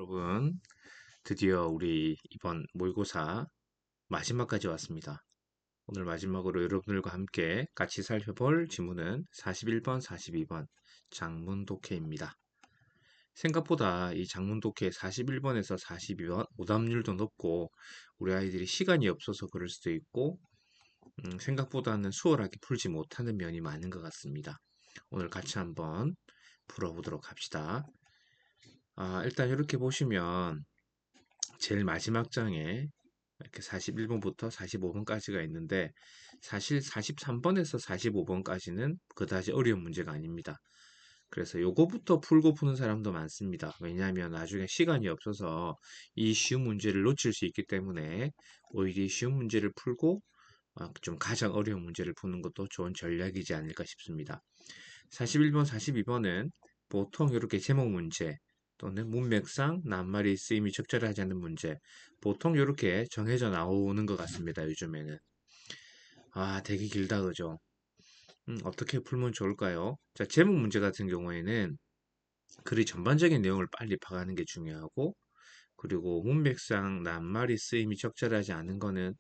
여러분, 드디어 우리 이번 모의고사 마지막까지 왔습니다. 오늘 마지막으로 여러분들과 함께 같이 살펴볼 지문은 41번, 42번 장문 독해입니다. 생각보다 이 장문 독해 41번에서 42번 오답률도 높고 우리 아이들이 시간이 없어서 그럴 수도 있고 생각보다는 수월하게 풀지 못하는 면이 많은 것 같습니다. 오늘 같이 한번 풀어보도록 합시다. 일단 이렇게 보시면 제일 마지막 장에 이렇게 41번부터 45번까지가 있는데 사실 43번에서 45번까지는 그다지 어려운 문제가 아닙니다. 그래서 요거부터 풀고 푸는 사람도 많습니다. 왜냐하면 나중에 시간이 없어서 이 쉬운 문제를 놓칠 수 있기 때문에 오히려 이 쉬운 문제를 풀고 좀 가장 어려운 문제를 푸는 것도 좋은 전략이지 않을까 싶습니다. 41번, 42번은 보통 이렇게 제목 문제 또는 문맥상 낱말이 쓰임이 적절하지 않은 문제 보통 이렇게 정해져 나오는 것 같습니다. 요즘에는 되게 길다 그죠? 어떻게 풀면 좋을까요? 자, 제목 문제 같은 경우에는 글의 전반적인 내용을 빨리 파가는 게 중요하고 그리고 문맥상 낱말이 쓰임이 적절하지 않은 거는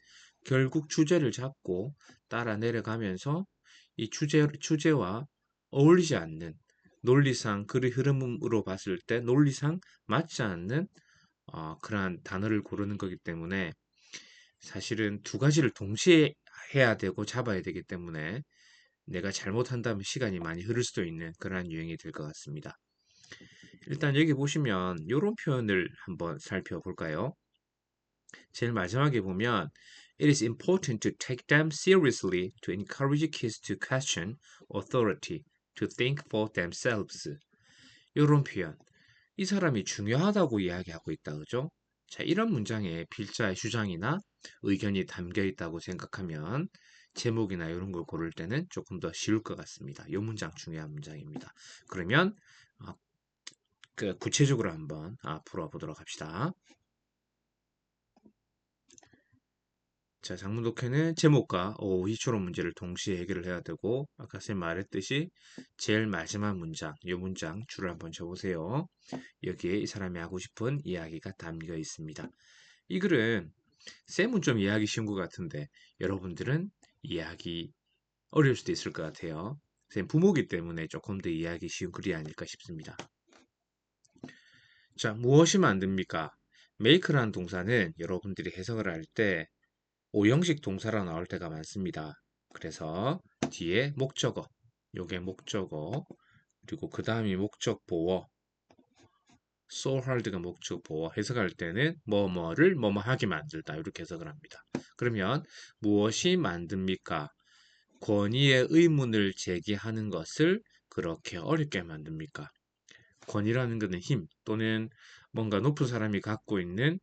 결국 주제를 잡고 따라 내려가면서 이 주제와 어울리지 않는 논리상 글의 흐름으로 봤을 때 논리상 맞지 않는 그러한 단어를 고르는 거기 때문에 사실은 두 가지를 동시에 해야 되고 잡아야 되기 때문에 내가 잘못한다면 시간이 많이 흐를 수도 있는 그러한 유형이 될 것 같습니다. 일단 여기 보시면 이런 표현을 한번 살펴볼까요? 제일 마지막에 보면 It is important to take them seriously to encourage kids to question authority, to think for themselves. 이런 표현. 이 사람이 중요하다고 이야기하고 있다, 그죠? 자, 이런 문장에 필자의 주장이나 의견이 담겨 있다고 생각하면 제목이나 이런 걸 고를 때는 조금 더 쉬울 것 같습니다. 이 문장 중요한 문장입니다. 그러면 어, 구체적으로 한번 풀어보도록 합시다. 자, 장문 독해는 제목과 희초로 문제를 동시에 해결을 해야 되고 아까 쌤 말했듯이 제일 마지막 문장, 이 문장 줄을 한번 쳐보세요. 여기에 이 사람이 하고 싶은 이야기가 담겨 있습니다. 이 글은 쌤은 좀 이해하기 쉬운 것 같은데 여러분들은 이해하기 어려울 수도 있을 것 같아요. 쌤 부모기 때문에 조금 더 이해하기 쉬운 글이 아닐까 싶습니다. 자, 무엇이 만듭니까? make라는 동사는 여러분들이 해석을 할 때 오형식 동사로 나올 때가 많습니다. 그래서 뒤에 목적어, 요게 목적어, 그리고 그 다음이 목적 보어, so hard가 목적 보어 해석할 때는 뭐뭐를 뭐뭐 하게 만들다 이렇게 해석을 합니다. 그러면 무엇이 만듭니까? 권위의 의문을 제기하는 것을 그렇게 어렵게 만듭니까? 권위라는 것은 힘 또는 뭔가 높은 사람이 갖고 있는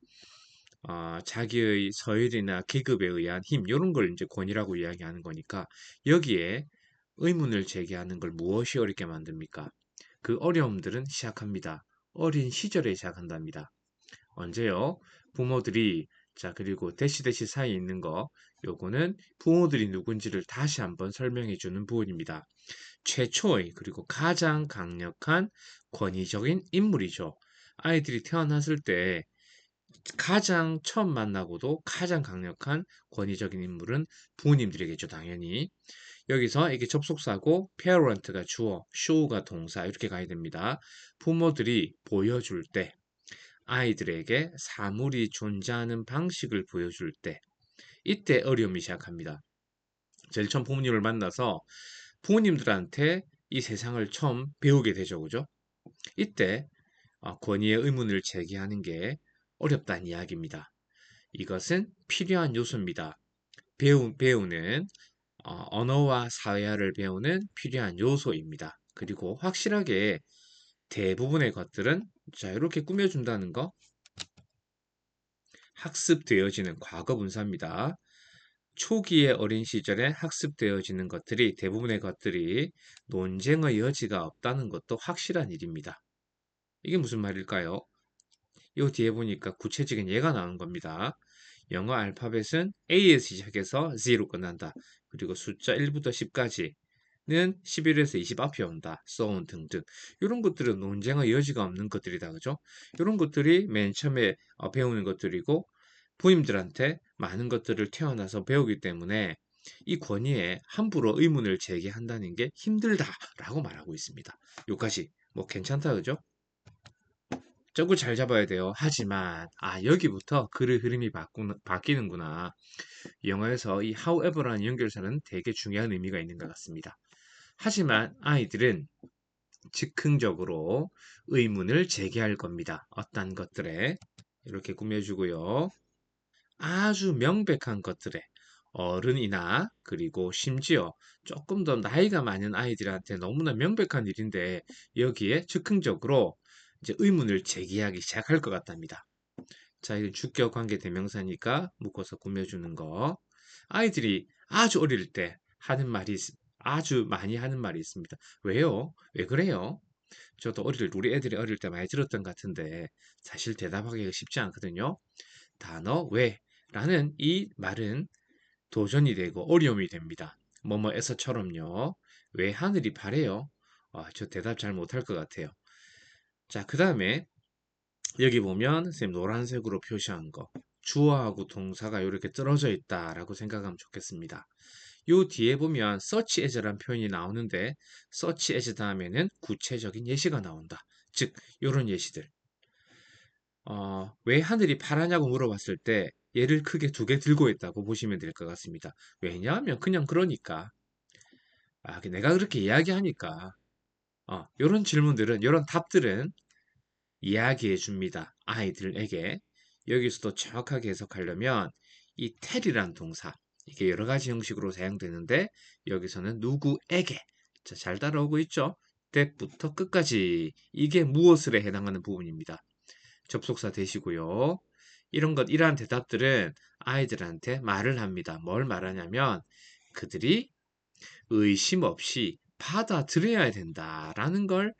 자기의 서열이나 계급에 의한 힘 이런 걸 이제 권위라고 이야기하는 거니까 여기에 의문을 제기하는 걸 무엇이 어렵게 만듭니까? 그 어려움들은 시작합니다. 어린 시절에 시작한답니다. 언제요? 부모들이 자 그리고 대시 사이에 있는 거 요거는 부모들이 누군지를 다시 한번 설명해 주는 부분입니다. 최초의 그리고 가장 강력한 권위적인 인물이죠. 아이들이 태어났을 때 가장 처음 만나고도 가장 강력한 권위적인 인물은 부모님들이겠죠, 당연히. 여기서 이게 접속사고 parent가 주어, show가 동사 이렇게 가야 됩니다. 부모들이 보여줄 때, 아이들에게 사물이 존재하는 방식을 보여줄 때, 이때 어려움이 시작합니다. 제일 처음 부모님을 만나서 부모님들한테 이 세상을 처음 배우게 되죠, 그죠? 이때 권위의 의문을 제기하는 게 어렵다는 이야기입니다. 이것은 필요한 요소입니다. 배우는 언어와 사회화를 배우는 필요한 요소입니다. 그리고 확실하게 대부분의 것들은 자 이렇게 꾸며준다는 거 학습되어지는 과거 분사입니다. 초기의 어린 시절에 학습되어지는 것들이 대부분의 것들이 논쟁의 여지가 없다는 것도 확실한 일입니다. 이게 무슨 말일까요? 이 뒤에 보니까 구체적인 예가 나온 겁니다. 영어 알파벳은 A에서 시작해서 Z로 끝난다. 그리고 숫자 1부터 10까지는 11에서 20 앞이 온다. so on 등등. 이런 것들은 논쟁의 여지가 없는 것들이다. 그죠? 이런 것들이 맨 처음에 배우는 것들이고 부임들한테 많은 것들을 태어나서 배우기 때문에 이 권위에 함부로 의문을 제기한다는 게 힘들다라고 말하고 있습니다. 여기까지 뭐 괜찮다. 그죠? 저걸 잘 잡아야 돼요. 하지만 여기부터 글의 흐름이 바뀌는구나. 영어에서 이 however라는 연결사는 되게 중요한 의미가 있는 것 같습니다. 하지만 아이들은 즉흥적으로 의문을 제기할 겁니다. 어떤 것들에 이렇게 꾸며주고요. 아주 명백한 것들에 어른이나 그리고 심지어 조금 더 나이가 많은 아이들한테 너무나 명백한 일인데 여기에 즉흥적으로 이제 의문을 제기하기 시작할 것 같답니다. 자, 이건 주격 관계 대명사니까 묶어서 꾸며주는 거. 아이들이 아주 어릴 때 하는 말이 아주 많이 하는 말이 있습니다. 왜요? 왜 그래요? 저도 우리 애들이 어릴 때 많이 들었던 것 같은데 사실 대답하기가 쉽지 않거든요. 단어 왜라는 이 말은 도전이 되고 어려움이 됩니다. 뭐뭐에서처럼요. 왜 하늘이 파래요? 저 대답 잘 못할 것 같아요. 자, 그 다음에 여기 보면 선생님 노란색으로 표시한 거 주어하고 동사가 이렇게 떨어져 있다라고 생각하면 좋겠습니다. 요 뒤에 보면 such as란 표현이 나오는데 such as 다음에는 구체적인 예시가 나온다. 즉 요런 예시들. 왜 하늘이 파라냐고 물어봤을 때 얘를 크게 두 개 들고 있다고 보시면 될 것 같습니다. 왜냐하면 그냥 그러니까. 내가 그렇게 이야기하니까. 요런 질문들은, 요런 답들은 이야기해 줍니다. 아이들에게. 여기서도 정확하게 해석하려면 이 tell이란 동사, 이게 여러 가지 형식으로 사용되는데 여기서는 누구에게. 자, 잘 따라오고 있죠? that부터 끝까지 이게 무엇을에 해당하는 부분입니다. 접속사 되시고요. 이러한 대답들은 아이들한테 말을 합니다. 뭘 말하냐면 그들이 의심 없이 받아들여야 된다라는 걸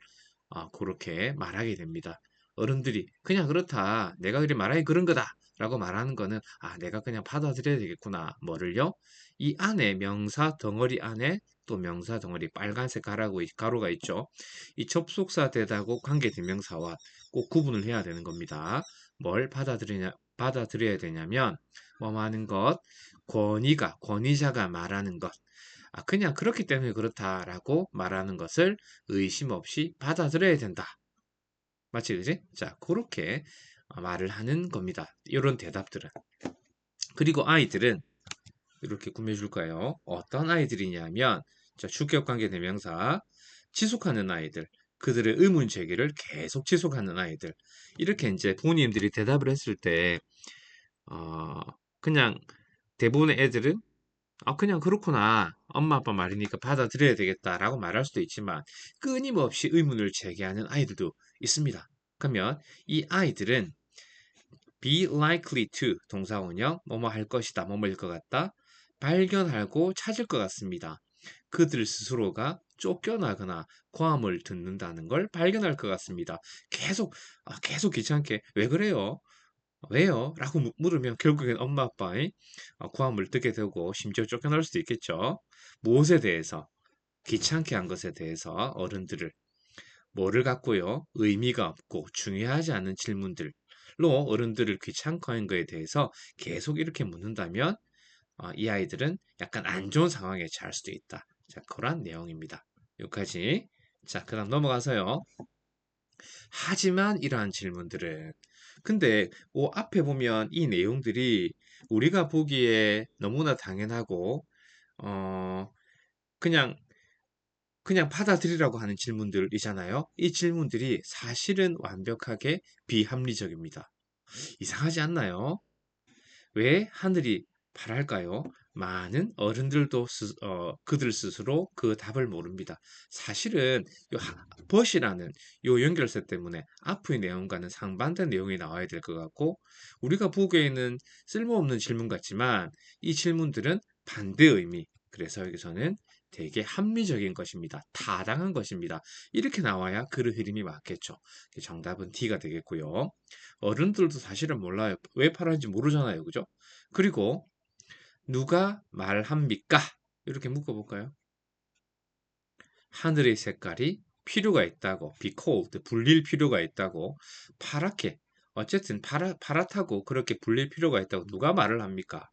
그렇게 말하게 됩니다. 어른들이 그냥 그렇다. 내가 그리 말하기 그런 거다. 라고 말하는 거는 내가 그냥 받아들여야 되겠구나. 뭐를요? 이 안에 명사 덩어리 안에 또 명사 덩어리 빨간색 가로가 있죠. 이 접속사 대다고 관계대명사와 꼭 구분을 해야 되는 겁니다. 뭘 받아들여야 되냐면 뭐 하는 것, 권위자가 말하는 것, 그냥 그렇기 때문에 그렇다라고 말하는 것을 의심 없이 받아들여야 된다. 맞지, 그지? 자, 그렇게 말을 하는 겁니다. 이런 대답들은. 그리고 아이들은 이렇게 구매해 줄 거예요. 어떤 아이들이냐면, 자, 주격 관계 대명사, 지속하는 아이들, 그들의 의문 제기를 계속 지속하는 아이들. 이렇게 이제 부모님들이 대답을 했을 때, 어, 그냥 대부분의 애들은 그냥 그렇구나. 엄마 아빠 말이니까 받아들여야 되겠다라고 말할 수도 있지만 끊임없이 의문을 제기하는 아이들도 있습니다. 그러면 이 아이들은 be likely to 동사원형 뭐뭐 할 것이다, 뭐뭐일 것 같다 발견하고 찾을 것 같습니다. 그들 스스로가 쫓겨나거나 고함을 듣는다는 걸 발견할 것 같습니다. 계속 귀찮게 왜 그래요? 왜요? 라고 물으면 결국엔 엄마 아빠의 고함을 듣게 되고 심지어 쫓겨날 수도 있겠죠. 무엇에 대해서? 귀찮게 한 것에 대해서 어른들을 뭐를 갖고요? 의미가 없고 중요하지 않은 질문들로 어른들을 귀찮게 한 거에 대해서 계속 이렇게 묻는다면 이 아이들은 약간 안 좋은 상황에 처할 수도 있다. 자, 그런 내용입니다. 여기까지. 자, 그 다음 넘어가서요. 하지만 이러한 질문들은 근데 앞에 보면 이 내용들이 우리가 보기에 너무나 당연하고 어 그냥 받아들이라고 하는 질문들이잖아요. 이 질문들이 사실은 완벽하게 비합리적입니다. 이상하지 않나요? 왜 하늘이 파랄까요? 많은 어른들도 그들 스스로 그 답을 모릅니다. 사실은 벗이라는 요 연결세 때문에 앞의 내용과는 상반된 내용이 나와야 될 것 같고 우리가 보기에는 쓸모없는 질문 같지만 이 질문들은 반대 의미 그래서 여기서는 되게 합리적인 것입니다. 타당한 것입니다. 이렇게 나와야 글의 흐름이 맞겠죠. 정답은 D가 되겠고요. 어른들도 사실은 몰라요. 왜 팔았는지 모르잖아요. 그죠? 그리고 누가 말합니까? 이렇게 묶어볼까요? 하늘의 색깔이 필요가 있다고, be cold, 불릴 필요가 있다고, 파랗게, 어쨌든 파랗다고 그렇게 불릴 필요가 있다고 누가 말을 합니까?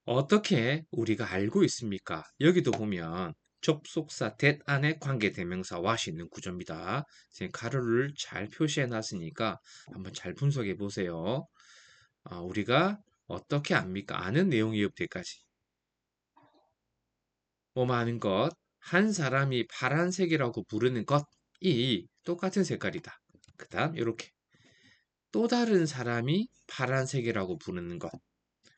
어떻게 우리가 알고 있습니까? 여기도 보면 접속사 that 안에 관계대명사 what이 있는 구조입니다. 지금 가로를 잘 표시해 놨으니까 한번 잘 분석해 보세요. 우리가 어떻게 압니까? 아는 내용이업때까지 뭐뭐 하는 것, 한 사람이 파란색이라고 부르는 것이 똑같은 색깔이다. 그 다음 이렇게 또 다른 사람이 파란색이라고 부르는 것,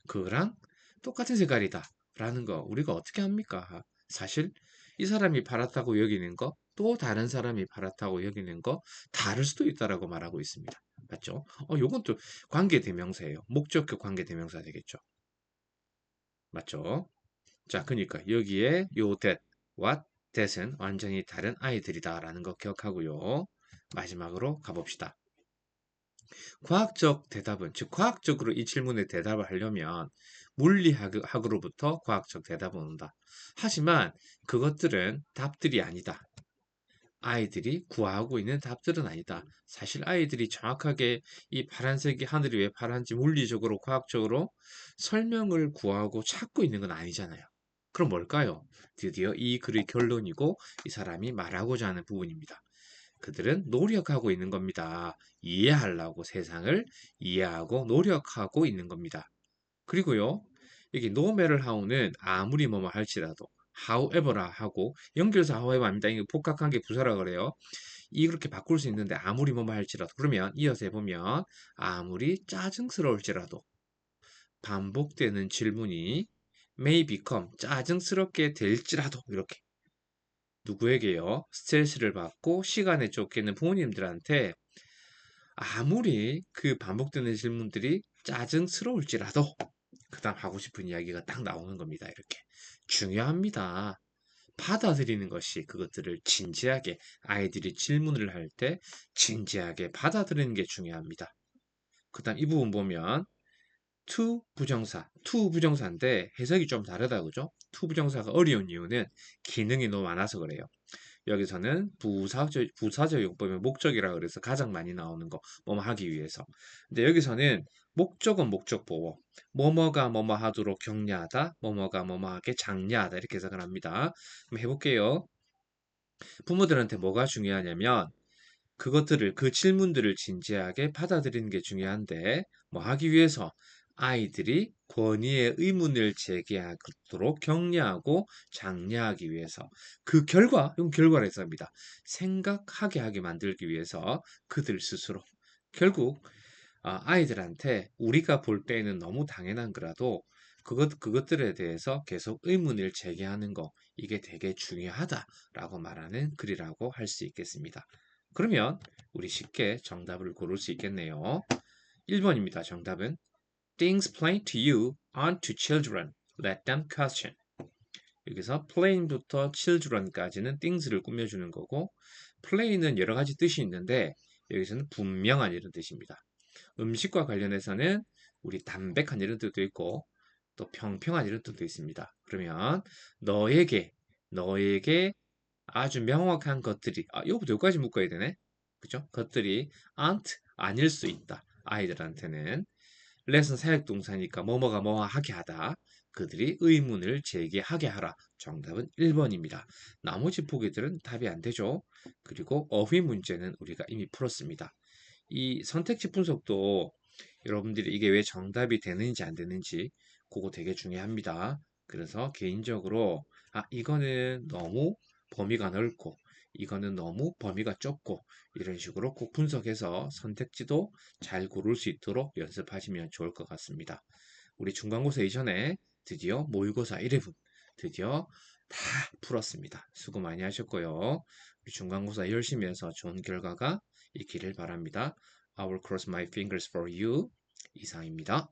그거랑 똑같은 색깔이다 라는 거 우리가 어떻게 합니까? 사실 이 사람이 파랗다고 여기는 거, 또 다른 사람이 파랗다고 여기는 거 다를 수도 있다라고 말하고 있습니다. 맞죠? 요건 또 관계대명사예요. 목적격 관계대명사 되겠죠. 맞죠? 자, 그러니까 여기에 요 that, what, that은 완전히 다른 아이들이다라는 거 기억하고요. 마지막으로 가봅시다. 과학적 대답은, 즉 과학적으로 이 질문에 대답을 하려면 물리학으로부터 과학적 대답은 온다. 하지만 그것들은 답들이 아니다. 아이들이 구하고 있는 답들은 아니다. 사실 아이들이 정확하게 이 파란색이 하늘이 왜 파란지 물리적으로 과학적으로 설명을 구하고 찾고 있는 건 아니잖아요. 그럼 뭘까요? 드디어 이 글의 결론이고 이 사람이 말하고자 하는 부분입니다. 그들은 노력하고 있는 겁니다. 이해하려고 세상을 이해하고 노력하고 있는 겁니다. 그리고요, 여기 no matter how는 아무리 뭐뭐 할지라도 however라 하고 연결사 however입니다. 이거 복각한 게 부사라 그래요. 이렇게 바꿀 수 있는데 아무리 뭐뭐 할지라도 그러면 이어서 해보면 아무리 짜증스러울지라도 반복되는 질문이 may become 짜증스럽게 될지라도 이렇게 누구에게요? 스트레스를 받고 시간에 쫓기는 부모님들한테 아무리 그 반복되는 질문들이 짜증스러울지라도 그다음 하고 싶은 이야기가 딱 나오는 겁니다. 이렇게 중요합니다. 받아들이는 것이 그것들을 진지하게 아이들이 질문을 할 때 진지하게 받아들이는 게 중요합니다. 그다음 이 부분 보면 to 부정사인데 해석이 좀 다르다 그죠? to 부정사가 어려운 이유는 기능이 너무 많아서 그래요. 여기서는 부사적 용법의 목적이라 그래서 가장 많이 나오는 거, 뭐뭐 하기 위해서. 근데 여기서는 목적은 목적보호, 뭐뭐가 뭐뭐 하도록 격려하다, 뭐뭐가 뭐뭐하게 장려하다 이렇게 해석을 합니다. 한번 해볼게요. 부모들한테 뭐가 중요하냐면 그것들을 그 질문들을 진지하게 받아들이는 게 중요한데 뭐 하기 위해서 아이들이 권위의 의문을 제기하도록 격려하고 장려하기 위해서 그 결과, 이건 결과를 해석합니다. 생각하게 하게 만들기 위해서 그들 스스로 결국 아이들한테 우리가 볼 때에는 너무 당연한 거라도 그것들에 대해서 계속 의문을 제기하는 거 이게 되게 중요하다라고 말하는 글이라고 할 수 있겠습니다. 그러면 우리 쉽게 정답을 고를 수 있겠네요. 1번입니다. 정답은 Things plain to you aren't to children. Let them question. 여기서 plain부터 children까지는 things를 꾸며주는 거고 plain은 여러 가지 뜻이 있는데 여기서는 분명한 이런 뜻입니다. 음식과 관련해서는 우리 담백한 이런 뜻도 있고 또 평평한 이런 뜻도 있습니다. 그러면 너에게 아주 명확한 것들이 여기부터 여기까지 묶어야 되네. 그죠? 것들이 aren't 아닐 수 있다. 아이들한테는 let은 사역동사니까 뭐뭐가 뭐뭐 하게 하다. 그들이 의문을 제기하게 하라. 정답은 1번입니다. 나머지 보기들은 답이 안 되죠. 그리고 어휘 문제는 우리가 이미 풀었습니다. 이 선택지 분석도 여러분들이 이게 왜 정답이 되는지 안 되는지 그거 되게 중요합니다. 그래서 개인적으로 이거는 너무 범위가 넓고 이거는 너무 범위가 좁고 이런 식으로 꼭 분석해서 선택지도 잘 고를 수 있도록 연습하시면 좋을 것 같습니다. 우리 중간고사 이전에 드디어 모의고사 1회분 드디어 다 풀었습니다. 수고 많이 하셨고요. 우리 중간고사 열심히 해서 좋은 결과가 있기를 바랍니다. I will cross my fingers for you. 이상입니다.